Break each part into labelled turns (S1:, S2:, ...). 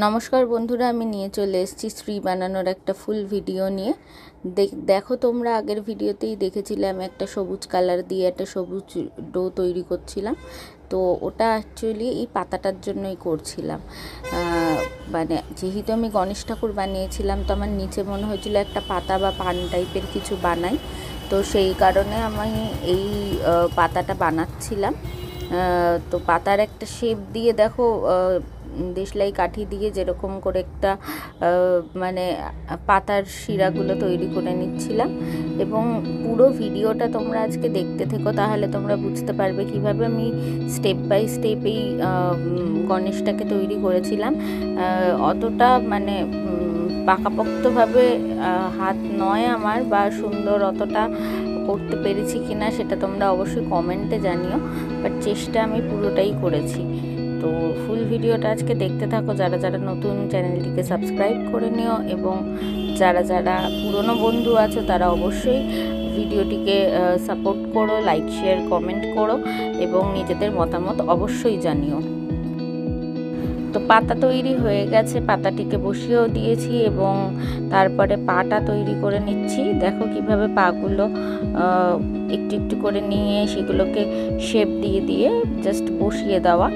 S1: নমস্কার বন্ধুরা, আমি নিয়ে চলে এসেছি শ্রী বানানোর একটা ফুল ভিডিও নিয়ে। দেখো, তোমরা আগের ভিডিওতেই দেখেছিলে আমি একটা সবুজ কালার দিয়ে একটা সবুজ ডো তৈরি করছিলাম। তো ওটা অ্যাকচুয়ালি এই পাতাটার জন্যই করছিলাম। মানে যেহেতু আমি গণেশ ঠাকুর বানিয়েছিলাম, তো আমার নিচে মনে হয়েছিল একটা পাতা বা পান টাইপের কিছু বানাই। তো সেই কারণে আমি এই পাতাটা বানাচ্ছিলাম। তো পাতার একটা শেপ দিয়ে দেখো, দেশলাই কাঠি দিয়ে যেরকম করে একটা মানে পাতার শিরাগুলো তৈরি করে নিচ্ছিলাম। এবং পুরো ভিডিওটা তোমরা আজকে দেখতে থেকো, তাহলে তোমরা বুঝতে পারবে কিভাবে আমি স্টেপ বাই স্টেপ এই গণেশটাকে তৈরি করেছিলাম। অতটা মানে পাকাপোক্তভাবে হাত নয় আমার, বা সুন্দর অতটা করতে পেরেছি কিনা সেটা তোমরা অবশ্যই কমেন্টে জানিও, বাট চেষ্টা আমি পুরোটাই করেছি। তো ফুল ভিডিওটা আজকে দেখতে থাকো। যারা যারা নতুন, চ্যানেলটিকে সাবস্ক্রাইব করে নিও, এবং যারা যারা পুরনো বন্ধু আছো তারা অবশ্যই ভিডিওটিকে সাপোর্ট করো, লাইক শেয়ার কমেন্ট করো, এবং নিজেদের মতামত অবশ্যই জানিও। তো পাতা তৈরি হয়ে গেছে, পাতাটিকে বসিয়েও দিয়েছি, এবং তারপরে পাটা তৈরি করে নিচ্ছি। দেখো কিভাবে পাগুলো একটু একটু করে নিয়ে সেগুলোকে শেপ দিয়ে দিয়ে জাস্ট বসিয়ে দেওয়া।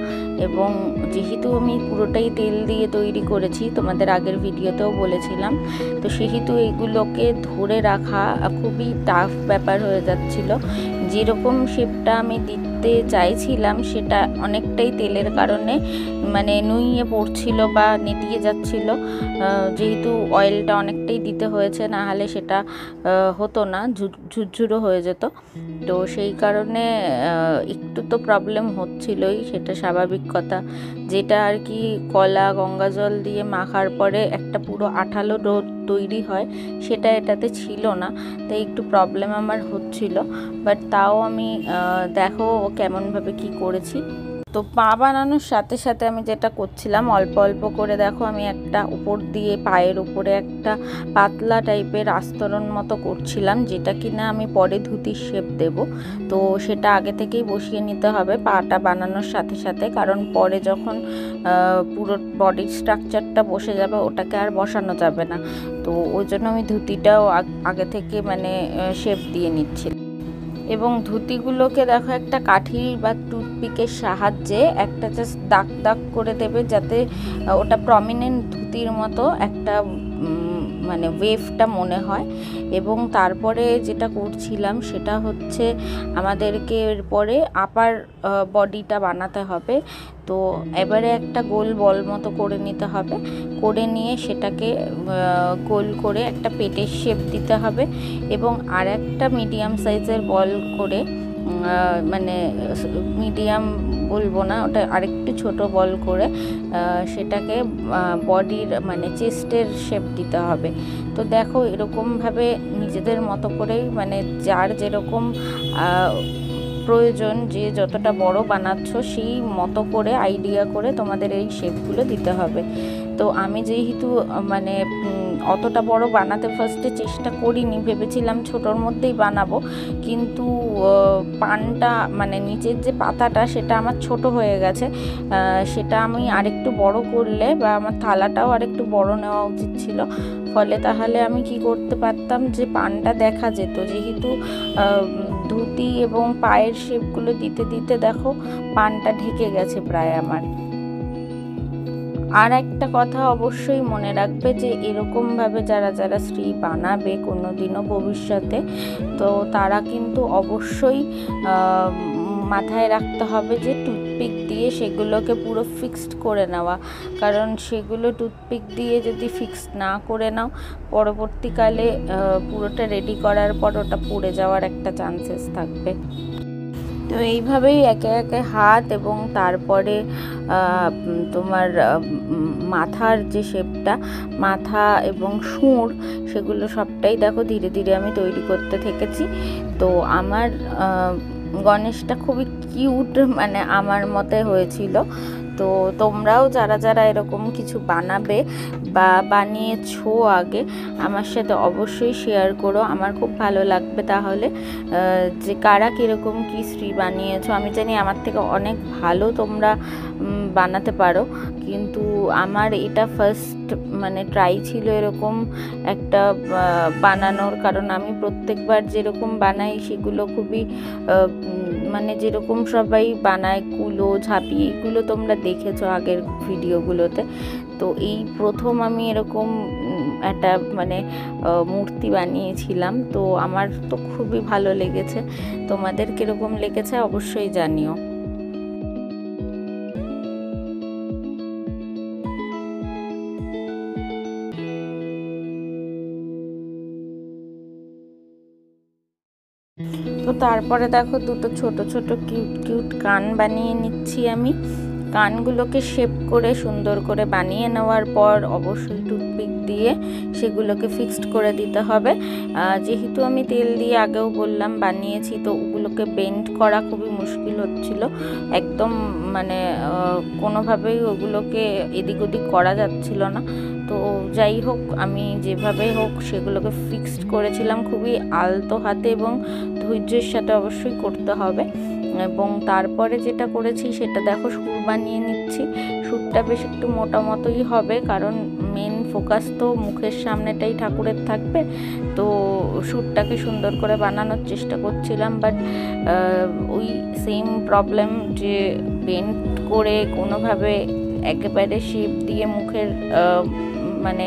S1: এবং যেহেতু আমি পুরোটাই তেল দিয়ে তৈরি করেছি, তোমাদের আগের ভিডিওতেও বলেছিলাম, তো সেহেতু এগুলোকে ধরে রাখা খুবই টাফ ব্যাপার হয়ে যাচ্ছিল। যেরকম শেপটা আমি দিতে চাইছিলাম সেটা অনেকটাই তেলের কারণে মানে নুইয়ে পড়ছিল বা নেতিয়ে যাচ্ছিল। যেহেতু অয়েলটা অনেকটাই দিতে হয়েছে, না হলে সেটা হতো না, ঝুরঝুরো হয়ে যেত। তো সেই কারণে একটু তো প্রবলেম হচ্ছিলই, সেটা স্বাভাবিক কথা। যেটা আর কি কলা গঙ্গা জল দিয়ে মাখার পরে একটা পুরো আঠালো ডো তৈরি হয়, সেটা এটাতে ছিল না, তাই একটু প্রবলেম আমার হচ্ছিল। বাট তাও আমি দেখো কেমনভাবে কি করেছি। তো পা বানানোর সাথে সাথে আমি যেটা করছিলাম, অল্প অল্প করে দেখো আমি একটা উপর দিয়ে পায়ের উপরে একটা পাতলা টাইপের আস্তরণ মতো করছিলাম, যেটা কিনা আমি পরে ধুতির শেপ দেব। তো সেটা আগে থেকেই বসিয়ে নিতে হবে পাটা বানানোর সাথে সাথে, কারণ পরে যখন পুরো বডির স্ট্রাকচারটা বসে যাবে ওটাকে আর বসানো যাবে না। তো ওই জন্য আমি ধুতিটাও আগে থেকে মানে শেপ দিয়ে নিচ্ছি। এবং ধুতিগুলোকে দেখো একটা কাঠি বা টুথপিকের সাহায্যে একটা জাস্ট দাগ দাগ করে দেবে, যাতে ওটা প্রমিনেন্ট ধুতির মতো একটা মানে ওয়েভটা মনে হয়। এবং তারপরে যেটা করছিলাম সেটা হচ্ছে আমাদেরকে এরপরে আপার বডিটা বানাতে হবে। তো এবারে একটা গোল বল মতো করে নিতে হবে, করে নিয়ে সেটাকে গোল করে একটা পেটের শেপ দিতে হবে, এবং আর একটা মিডিয়াম সাইজের বল করে মানে মিডিয়াম বলবো না, ওটা আরেকটু ছোট বল করে সেটাকে বডির মানে চেস্টের শেপ দিতে হবে। তো দেখো এরকমভাবে নিজেদের মতো করেই মানে যার যেরকম প্রয়োজন, যে যতটা বড় বানাচ্ছ সেই মতো করে আইডিয়া করে তোমাদের এই শেপগুলো দিতে হবে। তো আমি যেহেতু মানে অতটা বড় বানাতে ফার্স্টে চেষ্টা করিনি, ভেবেছিলাম ছোটোর মধ্যেই বানাবো, কিন্তু পানটা মানে নিচের যে পাতাটা সেটা আমার ছোট হয়ে গেছে। সেটা আমি আরেকটু বড় করলে, বা আমার থালাটাও আরেকটু বড় নেওয়া উচিত ছিল, ফলে তাহলে আমি কি করতে পারতাম যে পানটা দেখা যেত। যেহেতু ধুতি এবং পায়ের শেপগুলো দিতে দিতে দেখো পানটা ঢেকে গেছে প্রায় আমার। আর একটা কথা অবশ্যই মনে রাখবে যে এরকমভাবে যারা যারা শ্রী বানাবে কোনো দিনও ভবিষ্যতে, তো তারা কিন্তু অবশ্যই মাথায় রাখতে হবে যে টুথপিক দিয়ে সেগুলোকে পুরো ফিক্সড করে নেওয়া, কারণ সেগুলো টুথপিক দিয়ে যদি ফিক্সড না করে নাও, পরবর্তীকালে পুরোটা রেডি করার পর ওটা পুড়ে যাওয়ার একটা চান্সেস থাকবে। তো এইভাবেই একে একে হাত এবং তারপরে তোমার মাথার যে শেপটা, মাথা এবং সুর, সেগুলো সবটাই দেখো ধীরে ধীরে আমি তৈরি করতে থেকেছি। তো আমার গণেশটা খুবই কিউট মানে আমার মতে হয়েছিল। তো তো তোমরাও যারা যারা এরকম কিছু বানাবে বা বানিয়েছো আগে আমার সাথে অবশ্যই শেয়ার করো, আমার খুব ভালো লাগবে তাহলে যে কারা কীরকম কী শ্রী বানিয়েছো। আমি জানি আমার থেকে অনেক ভালো তোমরা বানাতে পারো, কিন্তু আমার এটা ফার্স্ট মানে ট্রাই ছিল এরকম একটা বানানোর, কারণ আমি প্রত্যেকবার যেরকম বানাই সেগুলো খুবই মানে যেরকম সবাই বানায় কুলো ঝাঁপি এগুলো তোমরা দেখেছো আগের ভিডিওগুলোতে। তো এই প্রথম আমি এরকম একটা মানে মূর্তি বানিয়েছিলাম, তো আমার তো খুবই ভালো লেগেছে। তোমাদের কীরকম লেগেছে অবশ্যই জানিও। তো তারপরে দেখো দুটো ছোট ছোট কিউট কিউট কান বানিয়ে নিচ্ছি আমি। কানগুলোকে শেপ করে সুন্দর করে বানিয়ে নেওয়ার পর অবশ্যই টুথপিক দিয়ে সেগুলোকে ফিক্সড করে দিতে হবে। যেহেতু আমি তেল দিয়ে আগেও বললাম বানিয়েছি, তো ওগুলোকে বেন্ড করা খুবই মুশকিল হচ্ছিল, একদম মানে কোনোভাবেই ওগুলোকে এদিক ওদিক করা যাচ্ছিল না। তো যাই হোক আমি যেভাবে হোক সেগুলোকে ফিক্সড করেছিলাম খুবই আলতো হাতে এবং ধৈর্যের সাথে অবশ্যই করতে হবে। এবং তারপরে যেটা করেছি সেটা দেখো সুর বানিয়ে নিচ্ছি। সুরটা বেশ একটু মোটা মতোই হবে, কারণ মেন ফোকাস তো মুখের সামনেটাই ঠাকুরের থাকবে। তো সুরটাকে সুন্দর করে বানানোর চেষ্টা করছিলাম, বাট ওই সেম প্রবলেম যে বেন্ড করে কোনোভাবে একেবারে শেপ দিয়ে মুখের মানে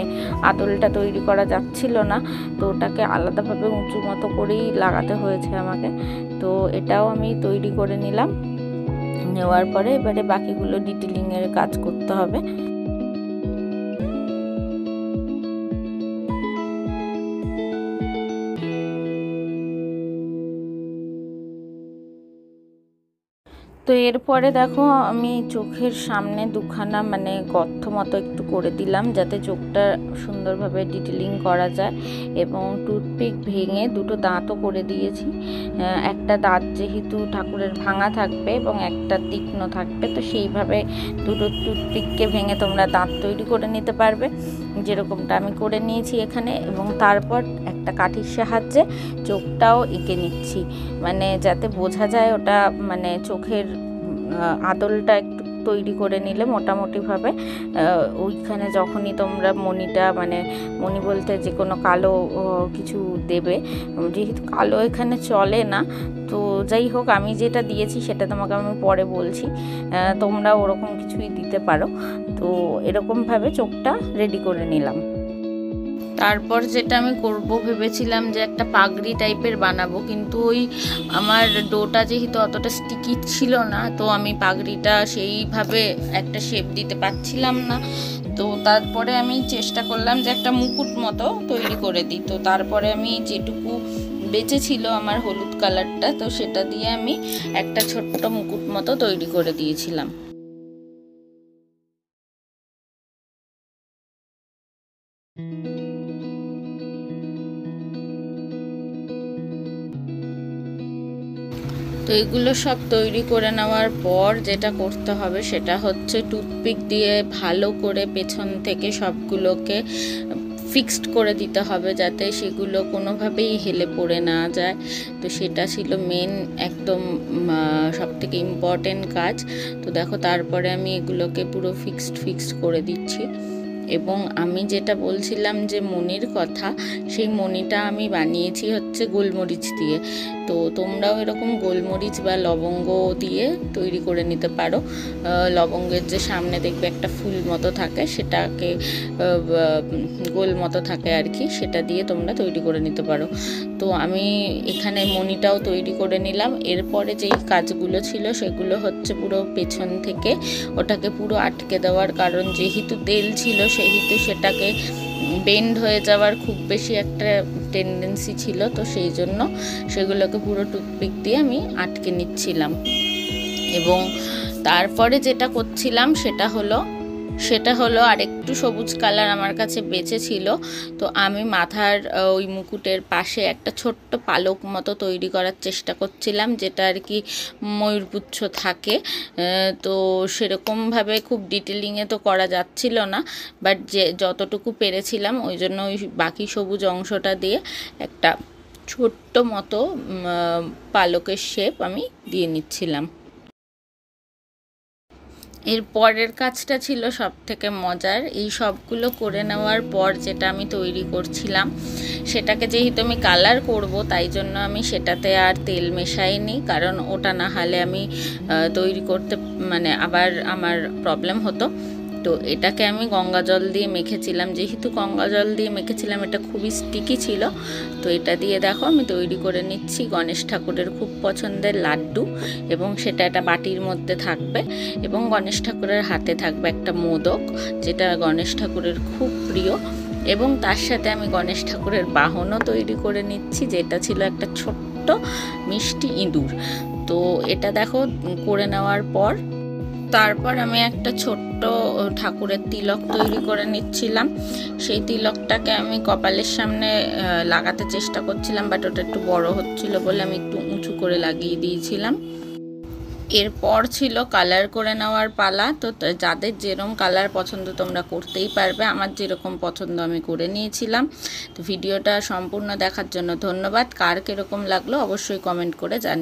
S1: আদলটা তৈরি করা যাচ্ছিল না, তো ওটাকে আলাদাভাবে উঁচু মতো করেই লাগাতে হয়েছে আমাকে। তো এটাও আমি তৈরি করে নিলাম, নেওয়ার পরে এবারে বাকিগুলো ডিটেলিংয়ের কাজ করতে হবে। তো এরপরে দেখো আমি চোখের সামনে দুখানা মানে গর্ত মতো একটু করে দিলাম, যাতে চোখটা সুন্দরভাবে ডিটেলিং করা যায়। এবং টুথপিক ভেঙে দুটো দাঁতও করে দিয়েছি। একটা দাঁত যেহেতু ঠাকুরের ভাঙা থাকবে এবং একটা তীক্ষ্ণ থাকবে, তো সেইভাবে দুটো টুথপিককে ভেঙে তোমরা দাঁত তৈরি করে নিতে পারবে, যেরকমটা আমি করে নিয়েছি এখানে। এবং তারপর একটা কাঠির সাহায্যে চোখটাও এঁকে নিচ্ছি, মানে যাতে বোঝা যায় ওটা মানে চোখের আদলটা একটু তৈরি করে নিলে মোটামুটিভাবে ওইখানে যখনই তোমরা মণিটা মানে মণি বলতে যে কোনো কালো কিছু দেবে, যেহেতু কালো এখানে চলে না, তো যাই হোক আমি যেটা দিয়েছি সেটা তোমাকে আমি পরে বলছি, তোমরা ওরকম কিছুই দিতে পারো। তো এরকমভাবে চোখটা রেডি করে নিলাম। তারপর যেটা আমি করব ভেবেছিলাম যে একটা পাগড়ি টাইপের বানাবো, কিন্তু ওই আমার ডোটা যেহেতু অতটা স্টিকি ছিল না, তো আমি পাগড়িটা সেইভাবে একটা শেপ দিতে পারছিলাম না। তো তারপরে আমি চেষ্টা করলাম যে একটা মুকুট মতো তৈরি করে দিই। তো তারপরে আমি যেটুকু বেঁচে ছিল আমার হলুদ কালারটা, তো সেটা দিয়ে আমি একটা ছোট্ট মুকুট মতো তৈরি করে দিয়েছিলাম। তো এগুলো সব তৈরি করে নেওয়ার পর যেটা করতে হবে সেটা হচ্ছে টুথপিক দিয়ে ভালো করে পেছন থেকে সবগুলোকে ফিক্সড করে দিতে হবে, যাতে সেগুলো কোনোভাবেই হেলে পড়ে না যায়। তো সেটা ছিল মেন একদম সবথেকে ইম্পর্টেন্ট কাজ। তো দেখো তারপরে আমি এগুলোকে পুরো ফিক্সড করে দিচ্ছি। এবং আমি যেটা বলছিলাম যে মণির কথা, সেই মণিটা আমি বানিয়েছি হচ্ছে গোলমরিচ দিয়ে। তো তোমরাও এরকম গোলমরিচ বা লবঙ্গ দিয়ে তৈরি করে নিতে পারো। লবঙ্গের যে সামনে দেখবে একটা ফুল মতো থাকে, সেটাকে গোল মতো থাকে আর কি, সেটা দিয়ে তোমরা তৈরি করে নিতে পারো। তো আমি এখানে মণিটাও তৈরি করে নিলাম। এরপরে যেই কাজগুলো ছিল সেগুলো হচ্ছে পুরো পেছন থেকে ওটাকে পুরো আটকে দেওয়ার, কারণ যেহেতু তেল ছিল সেহেতু সেটাকে বেন্ড হয়ে যাওয়ার খুব বেশি একটা টেন্ডেন্সি ছিল। তো সেই জন্য সেগুলোকে পুরো টুথপিক দিয়ে আমি আটকে নিচ্ছিলাম। এবং তারপরে যেটা করছিলাম সেটা হলো সেটা হলো আরেকটু সবুজ কালার আমার কাছে বেঁচে ছিল। তো আমি মাথার ওই মুকুটের পাশে একটা ছোট্ট পালক মতো তৈরি করার চেষ্টা করছিলাম, যেটা আর কি ময়ূরপুচ্ছ থাকে। তো সেরকমভাবে খুব ডিটেলিংয়ে তো করা যাচ্ছিল না, বাট যে যতটুকু পেরেছিলাম ওই জন্য ওই বাকি সবুজ অংশটা দিয়ে একটা ছোট্ট মতো পালকের শেপ আমি দিয়ে নিচ্ছিলাম। এর পরের কাজটা ছিল সব থেকে মজার। এই সবগুলো করে নেওয়ার পর যেটা আমি তৈরি করছিলাম, সেটাকে যেহেতু আমি কালার করব, তাই জন্য আমি সেটাতে আর তেল মেশাইনি, কারণ ওটা না হলে আমি তৈরি করতে মানে আবার আমার প্রবলেম হতো। তো এটাকে আমি গঙ্গা জল দিয়ে মেখেছিলাম। যেহেতু গঙ্গা জল দিয়ে মেখেছিলাম, এটা খুবই স্টিকি ছিল। তো এটা দিয়ে দেখো আমি তৈরি করে নিচ্ছি গণেশ ঠাকুরের খুব পছন্দের লাড্ডু, এবং সেটা একটা বাটির মধ্যে থাকবে, এবং গণেশ ঠাকুরের হাতে থাকবে একটা মোদক, যেটা গণেশ ঠাকুরের খুব প্রিয়। এবং তার সাথে আমি গণেশ ঠাকুরের বাহনও তৈরি করে নিচ্ছি, যেটা ছিল একটা ছোট্ট মিষ্টি ইঁদুর। তো এটা দেখো করে নেওয়ার পর তারপর আমি একটা ছোট্ট ঠাকুরের তিলক তৈরি করে নিচ্ছিলাম। সেই তিলকটাকে আমি কপালের সামনে লাগাতে চেষ্টা করছিলাম, বাট ওটা একটু বড় হচ্ছিল বলে আমি একটু উঁচু করে লাগিয়ে দিয়েছিলাম। এরপর ছিল কালার করে নেওয়ার পালা। তো যাদের যেরকম কালার পছন্দ তোমরা করতেই পারবে, আমার যেরকম পছন্দ আমি করে নিয়েছিলাম। তো ভিডিওটা সম্পূর্ণ দেখার জন্য ধন্যবাদ। কার কীরকম লাগলো অবশ্যই কমেন্ট করে জানিও।